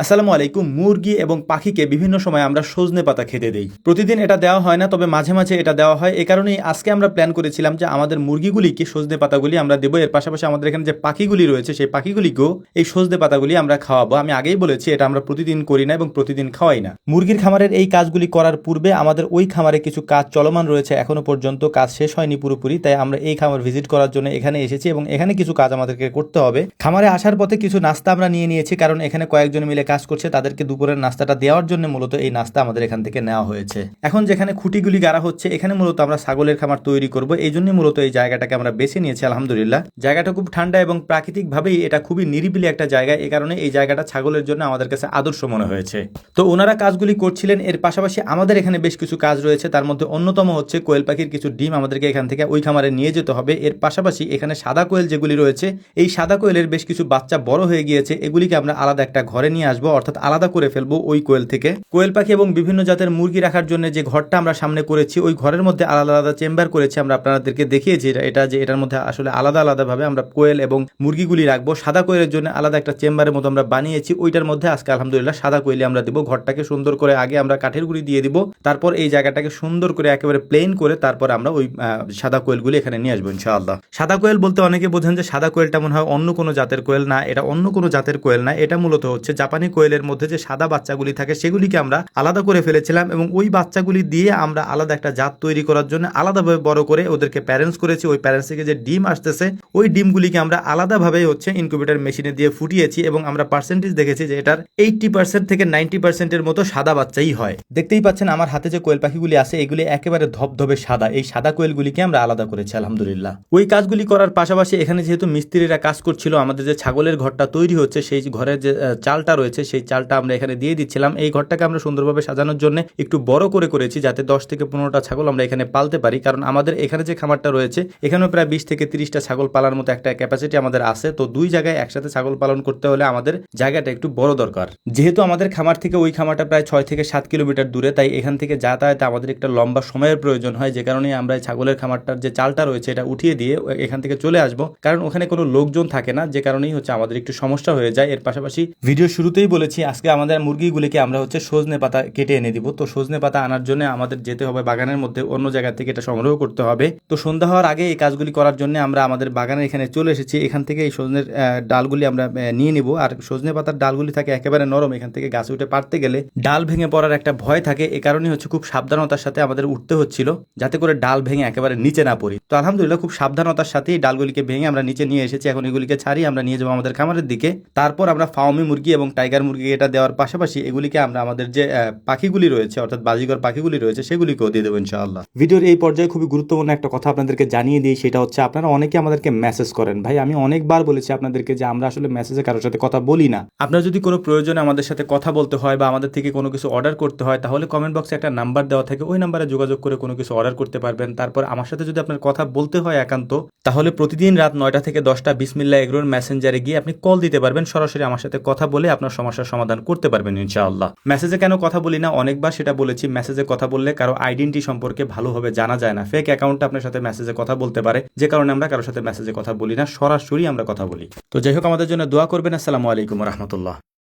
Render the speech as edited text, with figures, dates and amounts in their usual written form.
আসসালামু আলাইকুম। মুরগি এবং পাখিকে বিভিন্ন সময় আমরা সজনে পাতা খেতে দেই। প্রতিদিন এটা দেওয়া হয় না, তবে মাঝে মাঝে এটা দেওয়া হয়। এই কারণেই আজকে আমরা প্ল্যান করেছিলাম যে আমাদের মুরগিগুলিকে সজনে পাতাগুলি আমরা দেবো। এর পাশাপাশি আমাদের এখানে যে পাখিগুলি রয়েছে সেই পাখিগুলিকেও এই সজনে পাতাগুলি আমরা খাওয়াবো। আমি আগেই বলেছি এটা আমরা প্রতিদিন করি না এবং প্রতিদিন খাওয়াই না। মুরগির খামারের এই কাজগুলি করার পূর্বে আমাদের ওই খামারে কিছু কাজ চলমান রয়েছে, এখনো পর্যন্ত কাজ শেষ হয়নি পুরোপুরি। তাই আমরা এই খামার ভিজিট করার জন্য এখানে এসেছি এবং এখানে কিছু কাজ আমাদেরকে করতে হবে। খামারে আসার পথে কিছু নাস্তা আমরা নিয়ে নিয়েছি, কারণ এখানে কয়েকজন মিলে কাজ করছে, তাদেরকে দুপুরের নাস্তাটা দেওয়ার জন্য মূলত এই নাস্তা আমাদের এখান থেকে নেওয়া হয়েছে। এখন যেখানে খুঁটিগুলি গাড়া হচ্ছে এখানে মূলত আমরা ছাগলের খামার তৈরি করব, এই জন্য মূলত এই জায়গাটাকে আমরা বেছে নিয়েছি। আলহামদুলিল্লাহ, জায়গাটা খুব ঠান্ডা এবং প্রাকৃতিকভাবেই এটা খুবই নিরিবিলি একটা জায়গা। এই কারণে এই জায়গাটা ছাগলের জন্য আমাদের কাছে আদর্শ মনে হয়েছে। তো ওনারা কাজগুলি করছিলেন, এর পাশাপাশি আমাদের এখানে বেশ কিছু কাজ রয়েছে। তার মধ্যে অন্যতম হচ্ছে কোয়েল পাখির কিছু ডিম আমাদেরকে এখান থেকে ওই খামারে নিয়ে যেতে হবে। এর পাশাপাশি এখানে সাদা কোয়েল যেগুলি রয়েছে, এই সাদা কোয়েলের বেশ কিছু বাচ্চা বড় হয়ে গিয়েছে, এগুলিকে আমরা আলাদা একটা ঘরে নিয়ে আসবো, অর্থাৎ আলাদা করে ফেলবো ওই কোয়েল থেকে। কোয়েল পাখি এবং বিভিন্ন জাতের মুরগি রাখার জন্য যে ঘরটা আমরা সামনে করেছি, ওই ঘরের মধ্যে আলাদা আলাদা চেম্বার করেছি। আমরা আপনাদেরকে দেখিয়েছি এটা যে এটার মধ্যে আসলে আলাদা আলাদা ভাবে আমরা কোয়েল এবং মুরগিগুলি রাখবো। সাদা কোয়েলের জন্য আলাদা একটা চেম্বারের মতো আমরা বানিয়েছি, ওইটার মধ্যে আজকে আলহামদুলিল্লাহ সাদা কোয়েলি আমরা দিব। ঘরটাকে সুন্দর করে আগে আমরা কাঠের গুঁড়ি দিয়ে দিব, তারপর এই জায়গাটাকে সুন্দর করে একেবারে প্লেন করে তারপর আমরা ওই সাদা কোয়েলগুলি এখানে নিয়ে আসবো ইনশাআল্লাহ। সাদা কোয়েল বলতে অনেকে বোঝেন যে সাদা কোয়েলটা মনে হয় অন্য কোনো জাতের কোয়েল। না, এটা অন্য কোনো জাতের কোয়েল না, এটা মূলত হচ্ছে জাপানি কোয়েলের মধ্যে যে সাদা বাচ্চাগুলি থাকে সেগুলিকে আমরা আলাদা করে ফেলেছিলাম এবং ওই বাচ্চাগুলি দিয়ে আমরা আলাদা একটা জাত তৈরি করার জন্য আলাদাভাবে বড় করে ওদেরকে প্যারেন্টস করেছি। ওই প্যারেন্টস থেকে যে ডিম আসতেছে ওই ডিমগুলিকে আমরা আলাদাভাবে হচ্ছে ইনকিউবেটর মেশিনে দিয়ে ফুটিয়েছি এবং আমরা পার্সেন্টেজ দেখেছি যে এটার 80% থেকে 90%-এর মতো সাদা বাচ্চাই হয়। দেখতেই পাচ্ছেন আমার হাতে যে কোয়েল পাখিগুলি আছে এগুলি একেবারে ধবধবে সাদা। এই সাদা কোয়েলগুলিকে আমরা আলাদা করেছি আলহামদুলিল্লাহ। ওই কাজগুলি করার পাশাপাশি এখানে যেহেতু মিস্ত্রিরা কাজ করছিল, আমাদের যে ছাগলের ঘরটা তৈরি হচ্ছে সেই ঘরের যে চালটা রয়েছে সেই চালটা আমরা এখানে দিয়ে দিচ্ছিলাম। এই ঘরটাকে আমরা সুন্দরভাবে সাজানোর জন্য একটু বড় করে করেছি, যাতে 10 থেকে 15টা ছাগল আমরা এখানে পালতে পারি। কারণ আমাদের এখানে যে খামারটা রয়েছে এখানেও প্রায় 20 থেকে 30টা ছাগল পালার মতো একটা ক্যাপাসিটি আমাদের আছে। তো দুই জায়গায় একসাথে ছাগল পালন করতে হলে আমাদের জায়গাটা একটু বড় দরকার। যেহেতু আমাদের খামার থেকে ওই খামারটা প্রায় 6 থেকে 7 কিলোমিটার দূরে, তাই এখান থেকে যাতায়াতে আমাদের একটা লম্বা সময়ের প্রয়োজন হয়। যে কারণে আমরা ছাগলের খামারটার যে চালটা রয়েছে এটা উঠিয়ে দিয়ে এখান থেকে চলে আসবো, কারণ ওখানে কোনো লোকজন থাকে না, যে কারণেই হচ্ছে আমাদের একটু সমস্যা হয়ে যায়। এর পাশাপাশি ভিডিও শুরুতেই বলেছি আজকে আমাদের মুরগিগুলিকে আমরা হচ্ছে সজনে পাতা কেটে এনে দিব। তো সজনে পাতা আনার জন্য আমাদের যেতে হবে বাগানের মধ্যে, অন্য জায়গা থেকে এটা সংগ্রহ করতে হবে। তো সন্ধ্যা হওয়ার আগে এই কাজগুলি করার জন্য আমরা আমাদের বাগানের এখানে চলে এসেছি। এখান থেকে এই সজনের ডালগুলি আমরা নিয়ে নিব। আর সজনে পাতার ডালগুলি থাকে একেবারে নরম, এখান থেকে গাছে উঠে পারতে গেলে ডাল ভেঙে পড়ার একটা ভয় থাকে। এ কারণে হচ্ছে খুব সাবধানতার সাথে আমাদের উঠতে হচ্ছিল, যাতে করে ডাল ভেঙে একেবারে নিচে না পড়ি। তো আলহামদুলিল্লাহ খুব সাবধানতার সাথে এই ডালগুলিকে ভেঙে আমরা নিচে নিয়ে এসেছি। এখন এগুলিকে ছাড়িয়ে আমরা নিয়ে যাবো আমাদের খামারের দিকে। তারপর আমরা ফার্মি মুরগি এবং টাইগার মুরগি এটা দেওয়ার পাশাপাশি এগুলিকে আমরা আমাদের যে পাখিগুলি রয়েছে অর্থাৎ বাজিগর পাখিগুলি রয়েছে সেগুলিকেও দিয়ে দেবো ইনশাআল্লাহ। ভিডিওর এই পর্যায়ে খুবই গুরুত্বপূর্ণ একটা কথা আপনাদেরকে জানিয়ে দিই, সেটা হচ্ছে আপনারা অনেকে আমাদেরকে মেসেজ করেন। ভাই, আমি অনেকবার বলেছি আপনাদেরকে যে আমরা আসলে মেসেজে কারোর সাথে কথা বলি না। আপনার যদি কোনো প্রয়োজনে আমাদের সাথে কথা বলতে হয় বা আমাদের থেকে কোনো কিছু অর্ডার করতে হয়, তাহলে কমেন্ট বক্সে একটা নাম্বার দেওয়া থাকে, ওই নাম্বারে যোগাযোগ করে কোনো কিছু অর্ডার করতে পারবেন। তারপর আমার সাথে যদি আপনার কথা বলতে হয় একান্ত, তাহলে প্রতিদিন রাত 9টা থেকে 10টা বিসমিল্লাহ এগ্রোর মেসেঞ্জারে গিয়ে আপনি কল দিতে পারবেন। সরাসরি আমার সাথে কথা বলে আপনার সমস্যার সমাধান করতে পারবেন ইনশাআল্লাহ। মেসেজে কেন কথা বলি না, অনেকবার সেটা বলেছি। মেসেজে কথা বললে কারো আইডেন্টি সম্পর্কে ভালোভাবে জানা যায় না, ফেক অ্যাকাউন্টে আপনার সাথে মেসেজে কথা বলতে পারে, যে কারণে আমরা কারোর সাথে মেসেজে কথা বলি না, সরাসরি আমরা কথা বলি। তো যাই হোক, আমাদের জন্য দোয়া করবেন। আসসালামু আলাইকুম রহমতুল্লাহ।